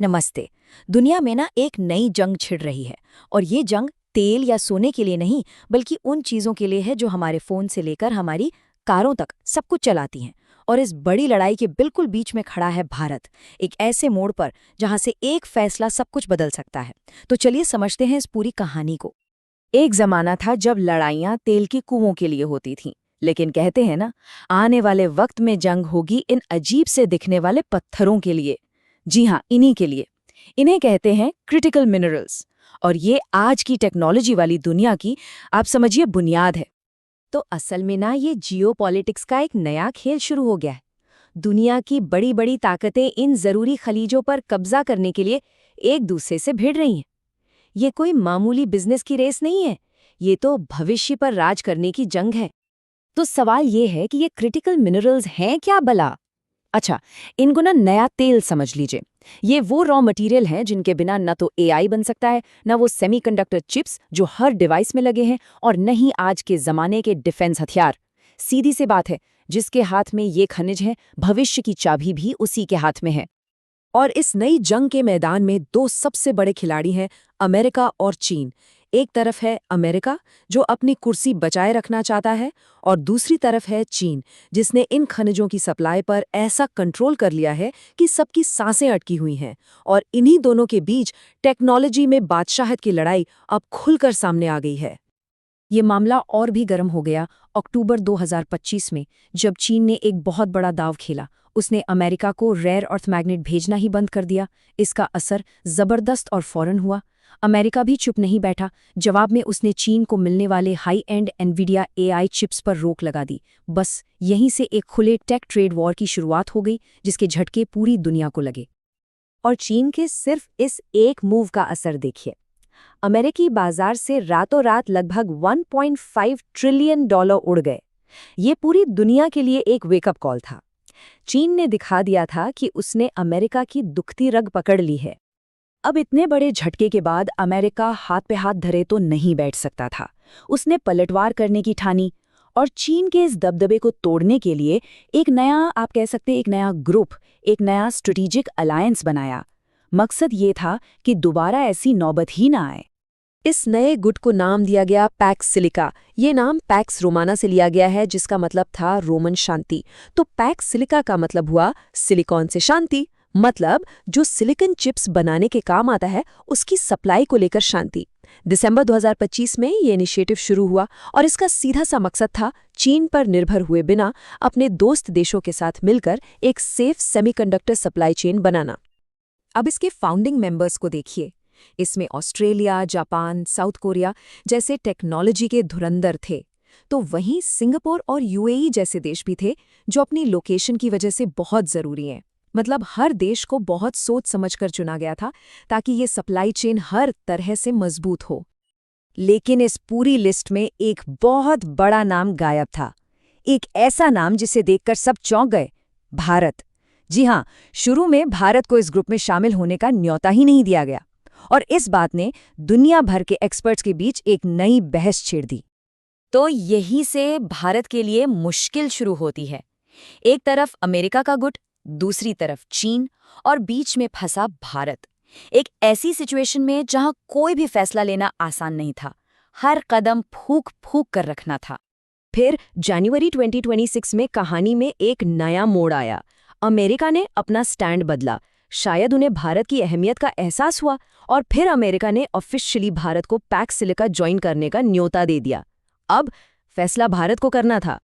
नमस्ते। दुनिया में ना एक नई जंग छिड़ रही है। और ये जंग तेल या सोने के लिए नहीं, बल्कि उन चीजों के लिए है जो हमारे फोन से लेकर हमारी कारों तक सब कुछ चलाती हैं। और इस बड़ी लड़ाई के बिल्कुल बीच में खड़ा है भारत, एक ऐसे मोड़ पर जहां से एक फैसला सब कुछ बदल सकता है। तो चलिए समझते हैं इस पूरी कहानी को। एक जमाना था जब लड़ाइयां तेल के कुओं के लिए होती थीं, लेकिन कहते हैं ना, आने वाले वक्त में जंग होगी इन अजीब से दिखने वाले पत्थरों के लिए। जी हाँ, इन्हीं के लिए। इन्हें कहते हैं क्रिटिकल मिनरल्स। और ये आज की टेक्नोलॉजी वाली दुनिया की, आप समझिए, बुनियाद है। तो असल में ना, ये जियोपॉलिटिक्स का एक नया खेल शुरू हो गया है। दुनिया की बड़ी बड़ी ताकतें इन जरूरी खलीजों पर कब्जा करने के लिए एक दूसरे से भिड़ रही हैं। ये कोई मामूली बिजनेस की रेस नहीं है, ये तो भविष्य पर राज करने की जंग है। तो सवाल ये है कि ये क्रिटिकल मिनरल्स हैं क्या भला? अच्छा, इनको ना नया तेल समझ लीजिए। ये वो रॉ मटेरियल हैं जिनके बिना न तो एआई बन सकता है, न वो सेमीकंडक्टर चिप्स जो हर डिवाइस में लगे हैं, और न ही आज के जमाने के डिफेंस हथियार। सीधी सी बात है, जिसके हाथ में ये खनिज है, भविष्य की चाबी भी उसी के हाथ में है। और इस नई जंग के मैदान में दो सबसे बड़े खिलाड़ी हैं, अमेरिका और चीन। एक तरफ है अमेरिका, जो अपनी कुर्सी बचाए रखना चाहता है, और दूसरी तरफ है चीन, जिसने इन खनिजों की सप्लाई पर ऐसा कंट्रोल कर लिया है कि सबकी सांसें अटकी हुई हैं। और इन्हीं दोनों के बीच टेक्नोलॉजी में बादशाहत की लड़ाई अब खुलकर सामने आ गई है। ये मामला और भी गर्म हो गया अक्टूबर 2025 में, जब चीन ने एक बहुत बड़ा दांव खेला। उसने अमेरिका को रेयर अर्थ मैग्नेट भेजना ही बंद कर दिया। इसका असर जबरदस्त और फौरन हुआ। अमेरिका भी चुप नहीं बैठा। जवाब में उसने चीन को मिलने वाले high and Nvidia AI chips पर रोक लगा दी। बस यहीं से एक खुले टेक ट्रेड वॉर की शुरुआत हो गई, जिसके झटके पूरी दुनिया को लगे। और चीन के सिर्फ इस एक मूव का असर देखिए। अमेरिकी बाजार से रातों रात लगभग 1.5 ट्रिलियन डॉलर उड़ गए। ये पूरी दुनिया के लिए एक वेकअप कॉल था। चीन ने दिखा दिया था कि उसने अमेरिका की दुखती रग पकड़ ली है। अब इतने बड़े झटके के बाद अमेरिका हाथ पे हाथ धरे तो नहीं बैठ सकता था। उसने पलटवार करने की ठानी, और चीन के इस दबदबे को तोड़ने के लिए एक नया, आप कह सकते हैं, एक नया ग्रुप, एक नया स्ट्रेटेजिक अलायंस बनाया। मकसद ये था कि दोबारा ऐसी नौबत ही ना आए। इस नए गुट को नाम दिया गया पैक्स सिलिका। ये नाम पैक्स रोमाना से लिया गया है, जिसका मतलब था रोमन शांति। तो पैक्स सिलिका का मतलब हुआ सिलिकॉन से शांति। मतलब जो सिलिकॉन चिप्स बनाने के काम आता है, उसकी सप्लाई को लेकर शांति। दिसंबर 2025 में ये इनिशिएटिव शुरू हुआ, और इसका सीधा सा मकसद था चीन पर निर्भर हुए बिना अपने दोस्त देशों के साथ मिलकर एक सेफ सेमीकंडक्टर सप्लाई चेन बनाना। अब इसके फाउंडिंग मेंबर्स को देखिए। इसमें ऑस्ट्रेलिया, जापान, साउथ कोरिया जैसे टेक्नोलॉजी के धुरंधर थे। तो वहीं सिंगापुर और यूएई जैसे देश भी थे, जो अपनी लोकेशन की वजह से बहुत ज़रूरी हैं। मतलब हर देश को बहुत सोच समझकर चुना गया था, ताकि ये सप्लाई चेन हर तरह से मजबूत हो। लेकिन इस पूरी लिस्ट में एक बहुत बड़ा नाम गायब था। एक ऐसा नाम जिसे देखकर सब चौंक गए, भारत। जी हाँ, शुरू में भारत को इस ग्रुप में शामिल होने का न्योता ही नहीं दिया गया। और इस बात ने दुनिया भर के एक्सपर्ट्स के बीच एक नई बहस छेड़ दी। तो यहीं से भारत के लिए मुश्किल शुरू होती है। एक तरफ अमेरिका का गुट, दूसरी तरफ चीन, और बीच में फंसा भारत। एक ऐसी सिचुएशन में जहां कोई भी फैसला लेना आसान नहीं था। हर कदम फूक फूक कर रखना था। फिर जनवरी 2026 में कहानी में एक नया मोड़ आया। अमेरिका ने अपना स्टैंड बदला। शायद उन्हें भारत की अहमियत का एहसास हुआ, और फिर अमेरिका ने ऑफिशियली भारत को पैक्स सिलिका ज्वाइन करने का न्योता दे दिया। अब फैसला भारत को करना था।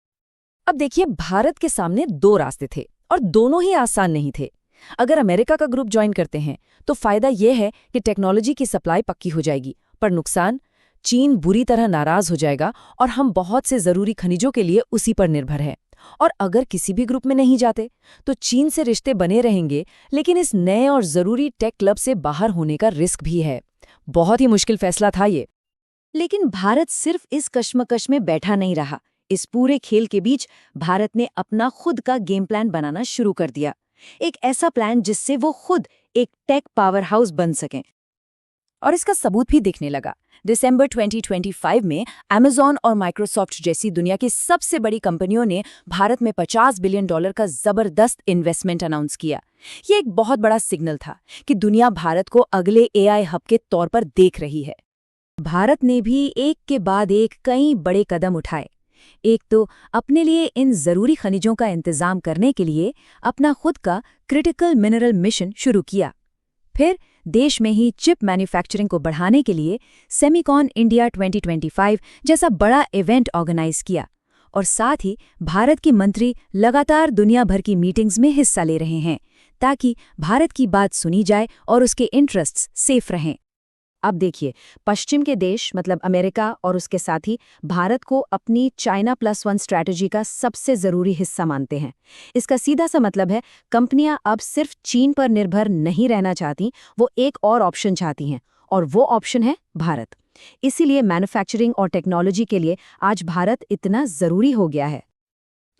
अब देखिए, भारत के सामने दो रास्ते थे, और दोनों ही आसान नहीं थे। अगर अमेरिका का ग्रुप ज्वाइन करते हैं तो फायदा यह है कि टेक्नोलॉजी की सप्लाई पक्की हो जाएगी, पर नुकसान, चीन बुरी तरह नाराज हो जाएगा, और हम बहुत से जरूरी खनिजों के लिए उसी पर निर्भर हैं। और अगर किसी भी ग्रुप में नहीं जाते तो चीन से रिश्ते बने रहेंगे, लेकिन इस नए और जरूरी टेक क्लब से बाहर होने का रिस्क भी है। बहुत ही मुश्किल फैसला था ये। लेकिन भारत सिर्फ इस कश्मकश में बैठा नहीं रहा। इस पूरे खेल के बीच भारत ने अपना खुद का गेम प्लान बनाना शुरू कर दिया। एक ऐसा प्लान जिससे वो खुद एक टेक पावर हाउस बन सकें। और इसका सबूत भी दिखने लगा। दिसंबर 2025 में Amazon और Microsoft जैसी दुनिया की सबसे बड़ी कंपनियों ने भारत में $50 बिलियन का जबरदस्त इन्वेस्टमेंट अनाउंस किया। ये एक बहुत बड़ा सिग्नल था कि दुनिया भारत को अगले AI हब के तौर पर देख रही है। भारत ने भी एक के बाद एक कई बड़े कदम उठाए। एक तो अपने लिए इन जरूरी खनिजों का इंतजाम करने के लिए अपना खुद का क्रिटिकल मिनरल मिशन शुरू किया। फिर देश में ही चिप मैन्युफैक्चरिंग को बढ़ाने के लिए सेमिकॉन इंडिया 2025 जैसा बड़ा इवेंट ऑर्गेनाइज किया। और साथ ही भारत के मंत्री लगातार दुनिया भर की मीटिंग्स में हिस्सा ले रहे हैं ताकि भारत की बात सुनी जाए और उसके इंटरेस्ट्स सेफ रहें। अब देखिए, पश्चिम के देश मतलब अमेरिका और उसके साथ ही भारत को अपनी चाइना +1 स्ट्रैटेजी का सबसे ज़रूरी हिस्सा मानते हैं। इसका सीधा सा मतलब है कंपनियां अब सिर्फ चीन पर निर्भर नहीं रहना चाहती, वो एक और ऑप्शन चाहती हैं, और वो ऑप्शन है भारत। इसीलिए मैन्युफैक्चरिंग और टेक्नोलॉजी के लिए आज भारत इतना ज़रूरी हो गया है।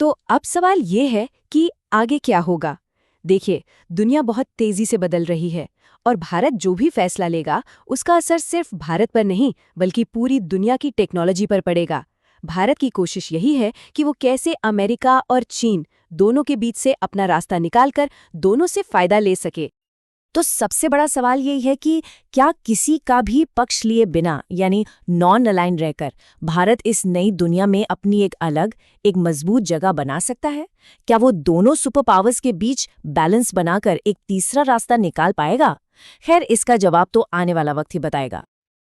तो अब सवाल ये है कि आगे क्या होगा? देखिए, दुनिया बहुत तेज़ी से बदल रही है और भारत जो भी फैसला लेगा उसका असर सिर्फ भारत पर नहीं बल्कि पूरी दुनिया की टेक्नोलॉजी पर पड़ेगा। भारत की कोशिश यही है कि वो कैसे अमेरिका और चीन दोनों के बीच से अपना रास्ता निकालकर दोनों से फायदा ले सके। तो सबसे बड़ा सवाल यही है कि क्या किसी का भी पक्ष लिए बिना यानी नॉन अलाइन रहकर भारत इस नई दुनिया में अपनी एक अलग, एक मजबूत जगह बना सकता है? क्या वो दोनों सुपर पावर्स के बीच बैलेंस बनाकर एक तीसरा रास्ता निकाल पाएगा? खैर, इसका जवाब तो आने वाला वक्त ही बताएगा।